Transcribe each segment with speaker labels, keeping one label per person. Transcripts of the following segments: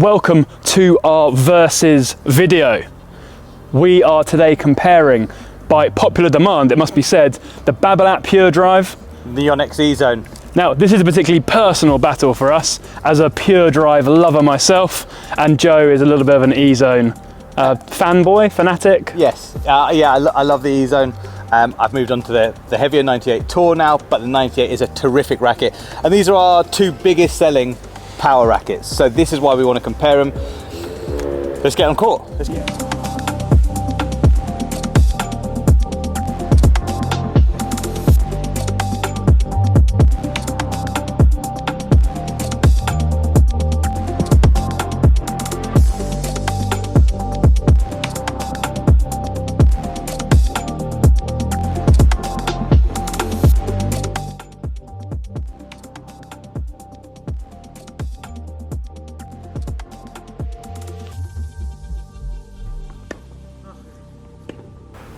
Speaker 1: Welcome to our versus video. We are today comparing, by popular demand it must be said, the Babolat Pure Drive,
Speaker 2: the Yonex EZone.
Speaker 1: Now this is a particularly personal battle for us, as a Pure Drive lover myself, and Joe is a little bit of an EZone fanboy, fanatic.
Speaker 2: Yes, I love the EZone. I've moved on to the heavier 98 Tour now, but the 98 is a terrific racket. And these are our two biggest selling power rackets. So this is why we want to compare them. Let's get on court. Let's get.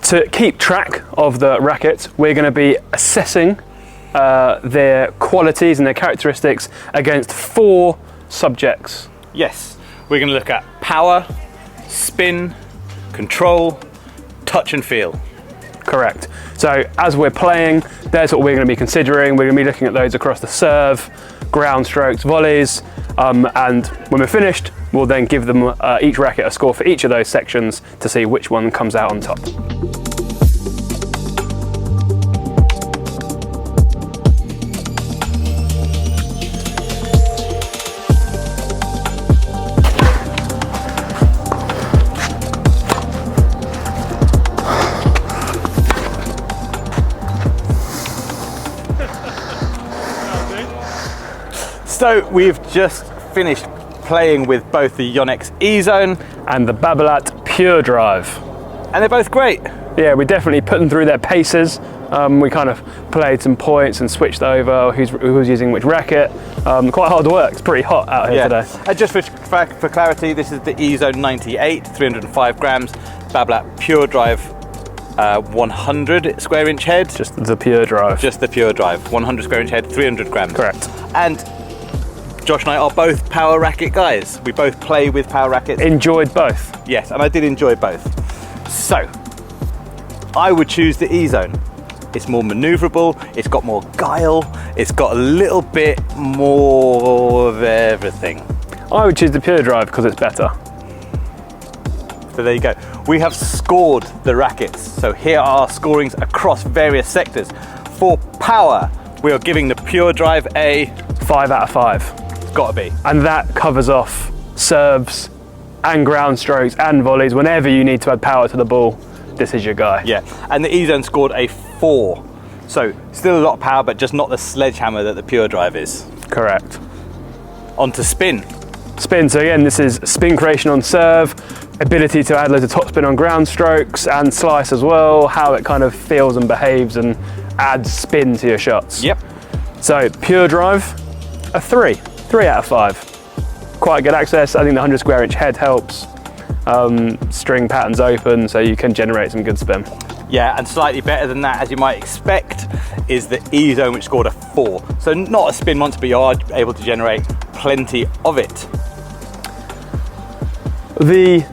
Speaker 1: To keep track of the rackets, we're going to be assessing their qualities and their characteristics against 4 subjects.
Speaker 2: Yes, we're going to look at power, spin, control, touch and feel. Correct.
Speaker 1: So as we're playing, that's what we're going to be considering. We're going to be looking at those across the serve, ground strokes, volleys, and when we're finished, we'll then give them each racket a score for each of those sections to see which one comes out on top.
Speaker 2: So we've just finished playing with both the Yonex EZone
Speaker 1: and the Babolat Pure Drive.
Speaker 2: And they're both great.
Speaker 1: Yeah, we definitely put them through their paces. We kind of played some points and switched over who's using which racket. Quite hard work, it's pretty hot out here today.
Speaker 2: And just for clarity, this is the EZone 98, 305 grams, Babolat Pure Drive 100 square inch head.
Speaker 1: Just the Pure Drive.
Speaker 2: Just the Pure Drive, 100 square inch head, 300 grams.
Speaker 1: Correct.
Speaker 2: And Josh and I are both power racket guys. We both play with power rackets.
Speaker 1: Enjoyed both.
Speaker 2: Yes, and I did enjoy both. So, I would choose the EZone. It's more maneuverable, it's got more guile, it's got a little bit more of everything.
Speaker 1: I would choose the Pure Drive because it's better.
Speaker 2: So there you go. We have scored the rackets. So here are our scorings across various sectors. For power, we are giving the Pure Drive a
Speaker 1: 5 out of 5.
Speaker 2: Gotta be.
Speaker 1: And that covers off serves and ground strokes and volleys. Whenever you need to add power to the ball, this is your guy.
Speaker 2: Yeah, and the EZone scored a 4. So still a lot of power, but just not the sledgehammer that the Pure Drive is.
Speaker 1: Correct.
Speaker 2: On to spin.
Speaker 1: Spin, so again, this is spin creation on serve, ability to add loads of topspin on ground strokes and slice as well, how it kind of feels and behaves and adds spin to your shots.
Speaker 2: Yep.
Speaker 1: So Pure Drive, a 3 out of 5. Quite good access. I think the 100 square inch head helps. String patterns open, so you can generate some good spin.
Speaker 2: Yeah, and slightly better than that, as you might expect, is the EZone, which scored a 4. So not a spin monster, but you are able to generate plenty of it.
Speaker 1: The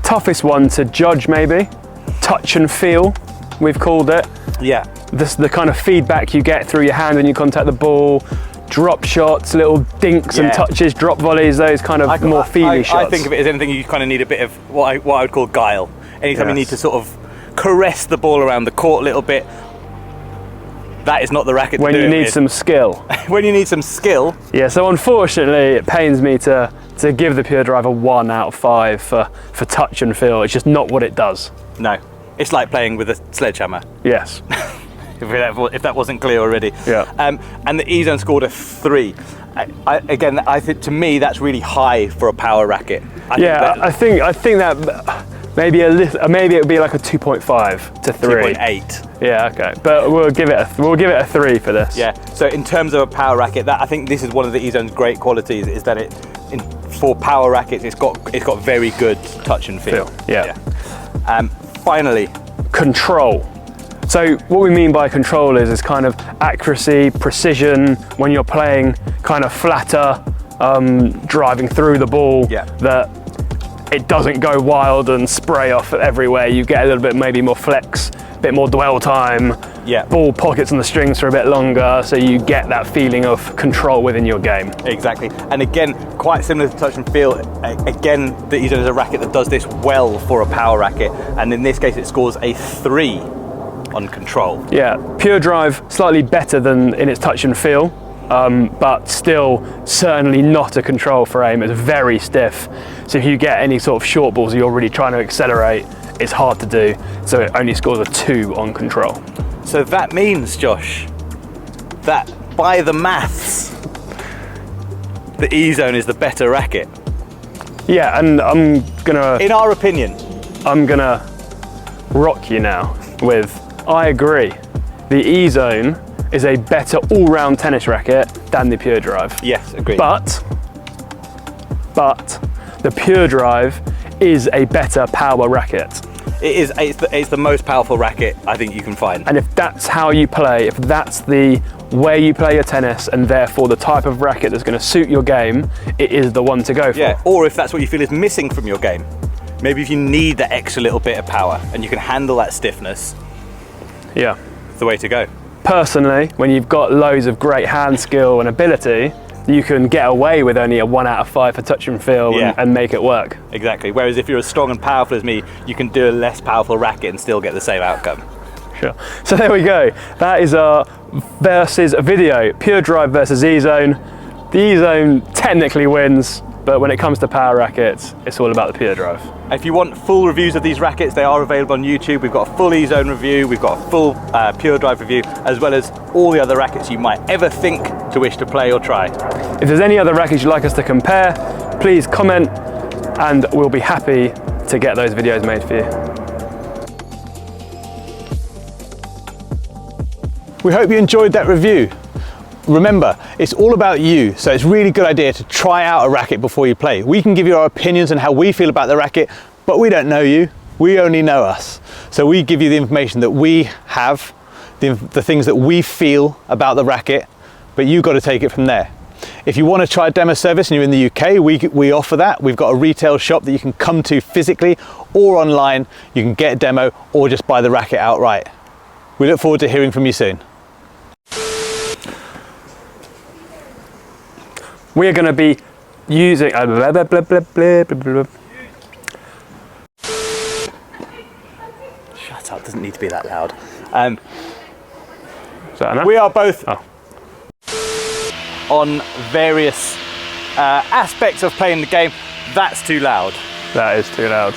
Speaker 1: toughest one to judge, maybe, touch and feel, we've called it.
Speaker 2: Yeah.
Speaker 1: The kind of feedback you get through your hand when you contact the ball, drop shots, little dinks and touches, drop volleys, those kind of more feely shots.
Speaker 2: I think of it as anything you kind of need a bit of what I would call guile. Anytime you need to sort of caress the ball around the court a little bit, that is not the racket to do it with.
Speaker 1: When you need some skill.
Speaker 2: When you need some skill.
Speaker 1: Yeah, so unfortunately it pains me to give the Pure Drive a 1 out of 5 for touch and feel. It's just not what it does.
Speaker 2: No, it's like playing with a sledgehammer.
Speaker 1: Yes.
Speaker 2: if that wasn't clear already.
Speaker 1: Yeah.
Speaker 2: And the EZone scored a 3. Again, I think to me that's really high for a power racket.
Speaker 1: I think that maybe maybe it would be like a 2.5 to 3.
Speaker 2: 2.8.
Speaker 1: Yeah, okay. But we'll give it a 3 for this.
Speaker 2: Yeah. So in terms of a power racket, I think this is one of the EZone's great qualities, is that for power rackets it's got very good touch and feel.
Speaker 1: Yeah.
Speaker 2: Finally,
Speaker 1: control. So what we mean by control is kind of accuracy, precision, when you're playing kind of flatter, driving through the ball,
Speaker 2: Yeah.
Speaker 1: that it doesn't go wild and spray off everywhere. You get a little bit maybe more flex, a bit more dwell time.
Speaker 2: Yeah.
Speaker 1: Ball pockets on the strings for a bit longer, so you get that feeling of control within your game.
Speaker 2: Exactly. And again, quite similar to touch and feel. Again, the EZone is a racket that does this well for a power racket, and in this case, it scores a 3 on control.
Speaker 1: Yeah, pure drive slightly better than in its touch and feel. But still certainly not a control for aim. It's very stiff. So if you get any sort of short balls you're really trying to accelerate, it's hard to do. So it only scores a 2 on control.
Speaker 2: So that means, Josh, that by the maths, the EZone is the better racket.
Speaker 1: Yeah, and I'm gonna,
Speaker 2: In our opinion.
Speaker 1: I'm gonna rock you now with, I agree. The EZone is a better all-round tennis racket than the pure drive.
Speaker 2: Yes, agreed.
Speaker 1: But the pure drive is a better power racket.
Speaker 2: It's the most powerful racket I think you can find.
Speaker 1: And if that's how you play, if that's the way you play your tennis and therefore the type of racket that's going to suit your game, it is the one to go for.
Speaker 2: Yeah, or if that's what you feel is missing from your game. Maybe if you need that extra little bit of power and you can handle that stiffness,
Speaker 1: Yeah.
Speaker 2: it's the way to go.
Speaker 1: Personally, when you've got loads of great hand skill and ability, you can get away with only a 1 out of 5 for touch and feel,
Speaker 2: Yeah.
Speaker 1: and make it work.
Speaker 2: Exactly. Whereas if you're as strong and powerful as me, you can do a less powerful racket and still get the same outcome.
Speaker 1: Sure. So there we go. That is our versus video. Pure drive versus EZone. The EZone technically wins, but when it comes to power rackets, it's all about the pure drive.
Speaker 2: If you want full reviews of these rackets, they are available on YouTube. We've got a full EZone review, we've got a full pure drive review, as well as all the other rackets you might ever think to wish to play or try.
Speaker 1: If there's any other rackets you'd like us to compare, please comment and we'll be happy to get those videos made for you.
Speaker 2: We hope you enjoyed that review. Remember, it's all about you, so it's a really good idea to try out a racket before you play. We can give you our opinions on how we feel about the racket, but we don't know you, we only know us. So we give you the information that we have, the things that we feel about the racket, but you've got to take it from there. If you want to try a demo service and you're in the UK, we offer that. We've got a retail shop that you can come to physically or online. You can get a demo or just buy the racket outright. We look forward to hearing from you soon.
Speaker 1: We're going to be using
Speaker 2: Shut up, doesn't need to be that loud.
Speaker 1: Is that enough?
Speaker 2: We are both
Speaker 1: Oh.
Speaker 2: on various aspects of playing the game. That's too loud.
Speaker 1: That is too loud.